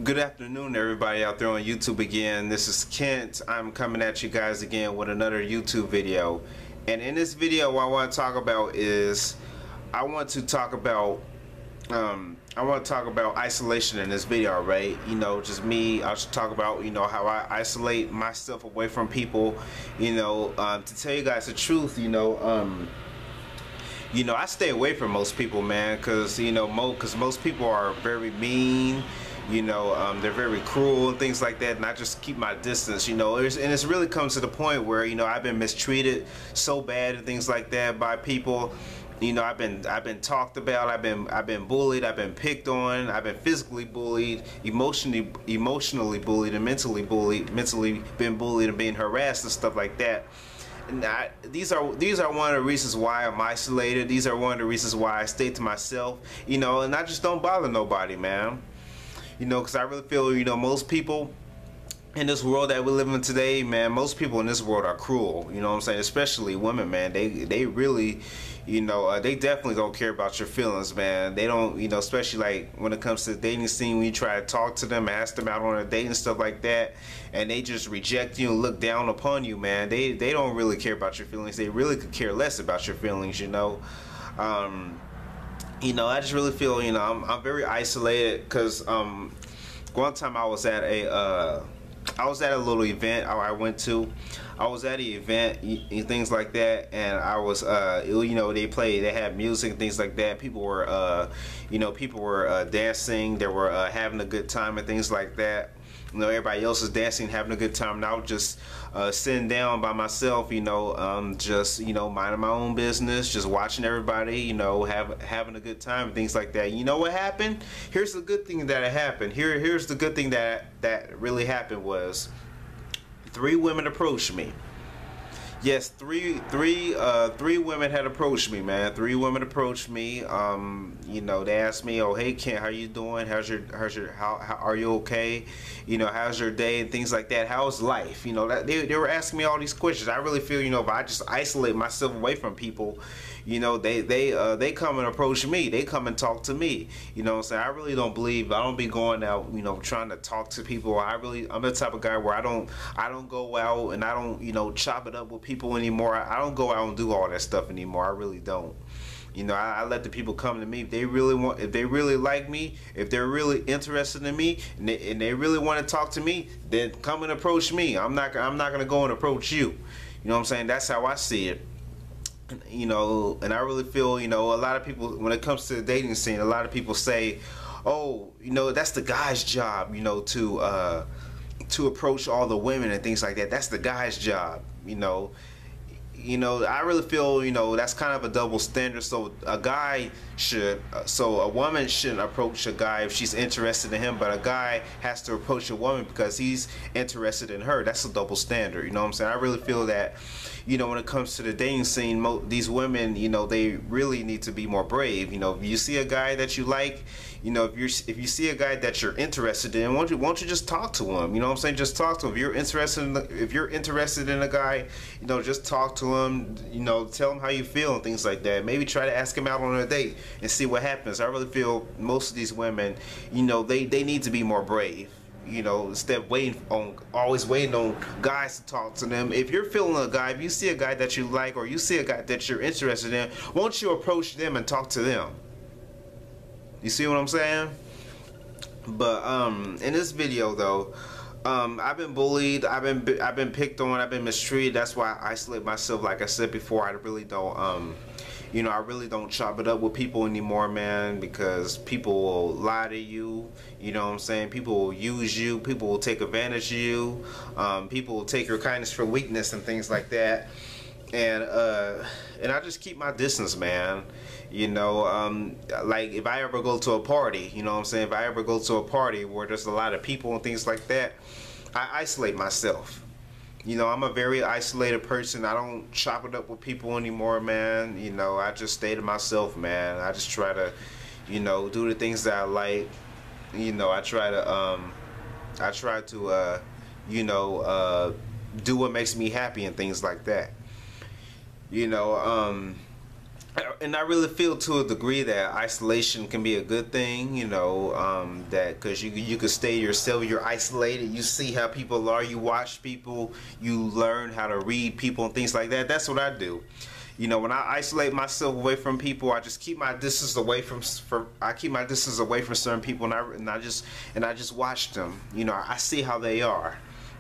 Good afternoon, everybody out there on YouTube again. This is Kent. I'm coming at you guys again with another YouTube video. And in this video, what I want to talk about is I want to talk about isolation in this video, right? You know, just me. I should talk about, you know, how I isolate myself away from people. You know, to tell you guys the truth, I stay away from most people, man, because most people are very mean. They're very cruel and things like that, and I just keep my distance. And it's really comes to the point where I've been mistreated so bad and things like that by people. I've been talked about. I've been bullied. I've been picked on. I've been physically bullied, emotionally bullied, and mentally been bullied and being harassed and stuff like that. And these are one of the reasons why I'm isolated. These are one of the reasons why I stay to myself. And I just don't bother nobody, man. Because I really feel, most people in this world that we live in today, man, most people in this world are cruel. You know what I'm saying? Especially women, man. They really, they definitely don't care about your feelings, man. They don't, especially like when it comes to the dating scene, when you try to talk to them, ask them out on a date and stuff like that, and they just reject you and look down upon you, man. They don't really care about your feelings. They really could care less about your feelings, I just really feel, I'm very isolated because one time I was at a little event I went to. I was at an event and things like that, and I was they had music and things like that. People were dancing, they were having a good time and things like that. Everybody else is dancing, having a good time, and I was just sitting down by myself, just minding my own business, just watching everybody, having a good time and things like that. You know what happened? Here's the good thing that happened. Here's the good thing that really happened was 3 women approached me. Yes, three women had approached me, man. 3 women approached me. They asked me, "Oh, hey Kent, how you doing? How are you okay? How's your day and things like that? How's life?" They were asking me all these questions. I really feel, if I just isolate myself away from people, they come and approach me. They come and talk to me. What I'm saying? I really don't believe. I don't be going out, trying to talk to people. I'm the type of guy where I don't go out and I don't, chop it up with people anymore. I don't go out and do all that stuff anymore. I really don't. I let the people come to me if they really like me, if they're really interested in me, and they really want to talk to me. Then come and approach me. I'm not gonna go and approach you. You know what I'm saying? That's how I see it. And I really feel, a lot of people, when it comes to the dating scene, a lot of people say, oh, that's the guy's job, to approach all the women and things like that. That's the guy's job. I really feel, that's kind of a double standard. So a woman shouldn't approach a guy if she's interested in him, but a guy has to approach a woman because he's interested in her. That's a double standard. You know what I'm saying? I really feel that, when it comes to the dating scene, these women, they really need to be more brave. If you see a guy that you like, if you see a guy that you're interested in, won't you just talk to him? You know what I'm saying? Just talk to him. If you're interested in a guy, just talk to him. Tell him how you feel and things like that. Maybe try to ask him out on a date and see what happens. I really feel most of these women, they need to be more brave. Instead of always waiting on guys to talk to them. If you're feeling a guy, if you see a guy that you like, or you see a guy that you're interested in, won't you approach them and talk to them? You see what I'm saying? But in this video though, I've been bullied, I've been picked on, I've been mistreated. That's why I isolate myself. Like I said before, I really don't I really don't chop it up with people anymore, man, because people will lie to you. You know what I'm saying? People will use you. People will take advantage of you. People will take your kindness for weakness and things like that. And I just keep my distance, man. Like if I ever go to a party, you know what I'm saying? If I ever go to a party where there's a lot of people and things like that, I isolate myself. I'm a very isolated person. I don't chop it up with people anymore, man. I just stay to myself, man. I just try to, do the things that I like. I try to, do what makes me happy and things like that. and I really feel to a degree that isolation can be a good thing, you know, that because you can stay yourself, you're isolated, you see how people are, you watch people, you learn how to read people and things like that. That's what I do. You know, when I isolate myself away from people, I just keep my distance away from I keep my distance away from certain people, and I just watch them. You know, I see how they are.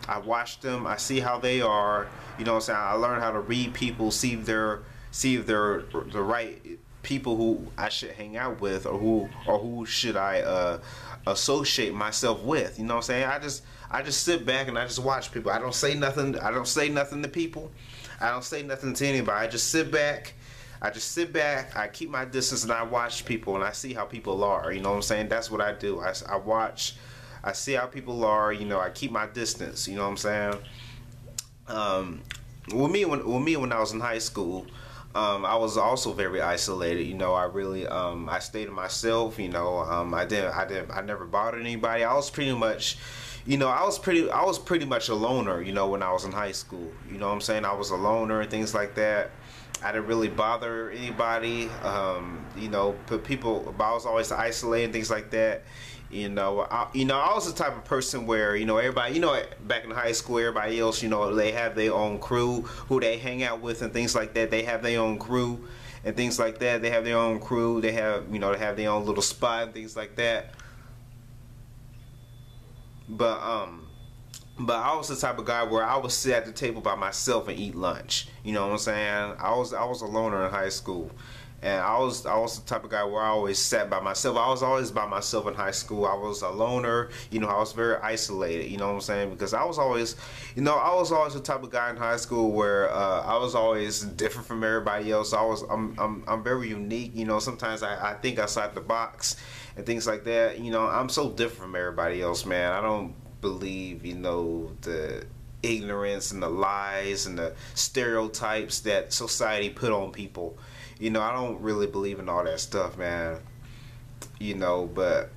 I watch them. I see how they are. You know what I'm saying? I learn how to read people, see if they're the right people who I should hang out with, or who should I associate myself with. You know what I'm saying? I just sit back and I just watch people. I don't say nothing. I don't say nothing to people. I don't say nothing to anybody. I just sit back. I keep my distance and I watch people and I see how people are. You know what I'm saying? That's what I do. I watch. I see how people are. You know, I keep my distance. You know what I'm saying? With me when I was in high school, I was also very isolated. You know, I really I stayed to myself. You know, I never bothered anybody. I was pretty much, you know, I was pretty much a loner. You know, when I was in high school. You know what I'm saying? I was a loner and things like that. I didn't really bother anybody. You know, but I was always isolated and things like that. You know, I was the type of person where, you know, everybody, you know, back in high school, everybody else, you know, they have their own crew who they hang out with and things like that. They have their own crew and things like that. They have their own crew. They have, you know, they have their own little spot and things like that. But I was the type of guy where I would sit at the table by myself and eat lunch. You know what I'm saying? I was a loner in high school. And I was the type of guy where I always sat by myself. I was always by myself in high school. I was a loner. You know, I was very isolated. You know what I'm saying? Because I was always, you know, I was always the type of guy in high school where I was always different from everybody else. I'm very unique. You know, sometimes I think outside the box and things like that. You know, I'm so different from everybody else, man. I don't believe, you know, the ignorance and the lies and the stereotypes that society put on people. You know, I don't really believe in all that stuff, man. You know, but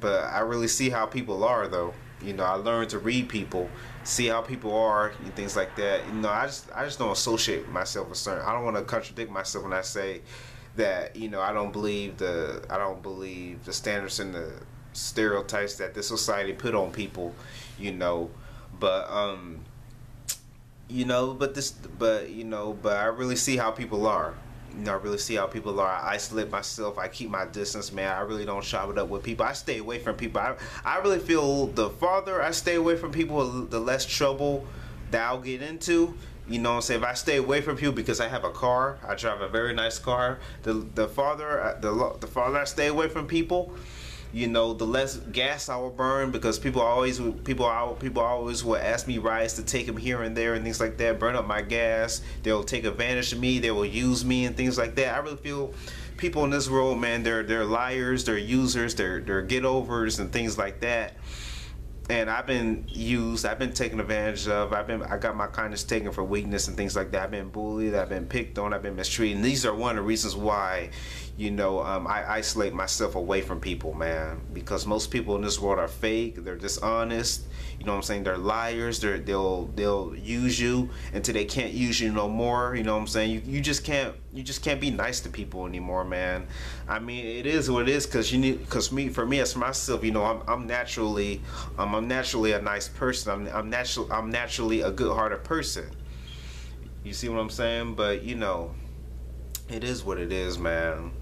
I really see how people are, though. You know, I learned to read people, see how people are, and things like that. You know, I just don't associate myself with certain. I don't want to contradict myself when I say that. You know, I don't believe the standards and the stereotypes that this society put on people. You know, but you know, but I really see how people are. You know, I really see how people are. I isolate myself. I keep my distance, man. I really don't chop it up with people. I stay away from people. I really feel the farther I stay away from people, the less trouble that I'll get into. You know what I'm saying? If I stay away from people because I have a car, I drive a very nice car. The farther I stay away from people, you know, the less gas I will burn, because people always will ask me rides to take them here and there and things like that, burn up my gas. They'll take advantage of me. They will use me and things like that. I really feel people in this world, man, they're liars, they're users, they're get-overs and things like that. And I've been used, I've been taken advantage of, I got my kindness taken for weakness and things like that. I've been bullied, I've been picked on, I've been mistreated. And these are one of the reasons why, you know, I isolate myself away from people, man. Because most people in this world are fake, they're dishonest, you know what I'm saying? They're liars, they'll use you until they can't use you no more, you know what I'm saying? You just can't be nice to people anymore, man. I mean, it is what it is, because for me as myself, you know, I'm naturally a nice person. I'm naturally a good-hearted person. You see what I'm saying? But you know, it is what it is, man.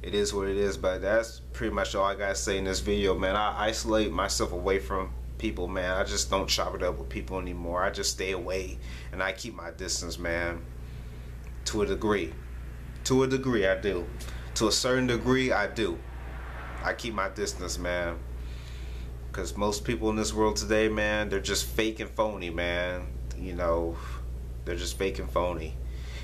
It is what it is. But that's pretty much all I gotta say in this video, man. I isolate myself away from people, man. I just don't chop it up with people anymore. I just stay away and I keep my distance, man. To a degree. To a degree, I do. To a certain degree, I do. I keep my distance, man. Because most people in this world today, man, they're just fake and phony, man. You know, they're just fake and phony.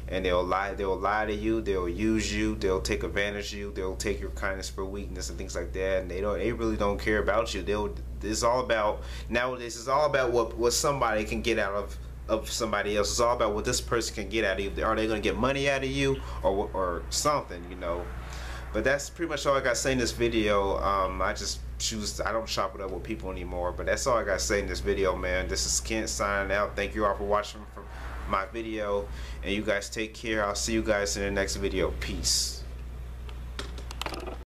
And they'll lie to you, they'll use you, they'll take advantage of you, they'll take your kindness for weakness and things like that. And they really don't care about you. It's all about, nowadays, it's all about what somebody can get out of somebody else. It's all about what this person can get out of you. Are they going to get money out of you or something, you know? But that's pretty much all I got to say in this video. I don't chop it up with people anymore. But that's all I got to say in this video, man. This is Kent signing out. Thank you all for watching my video, and you guys take care. I'll see you guys in the next video. Peace.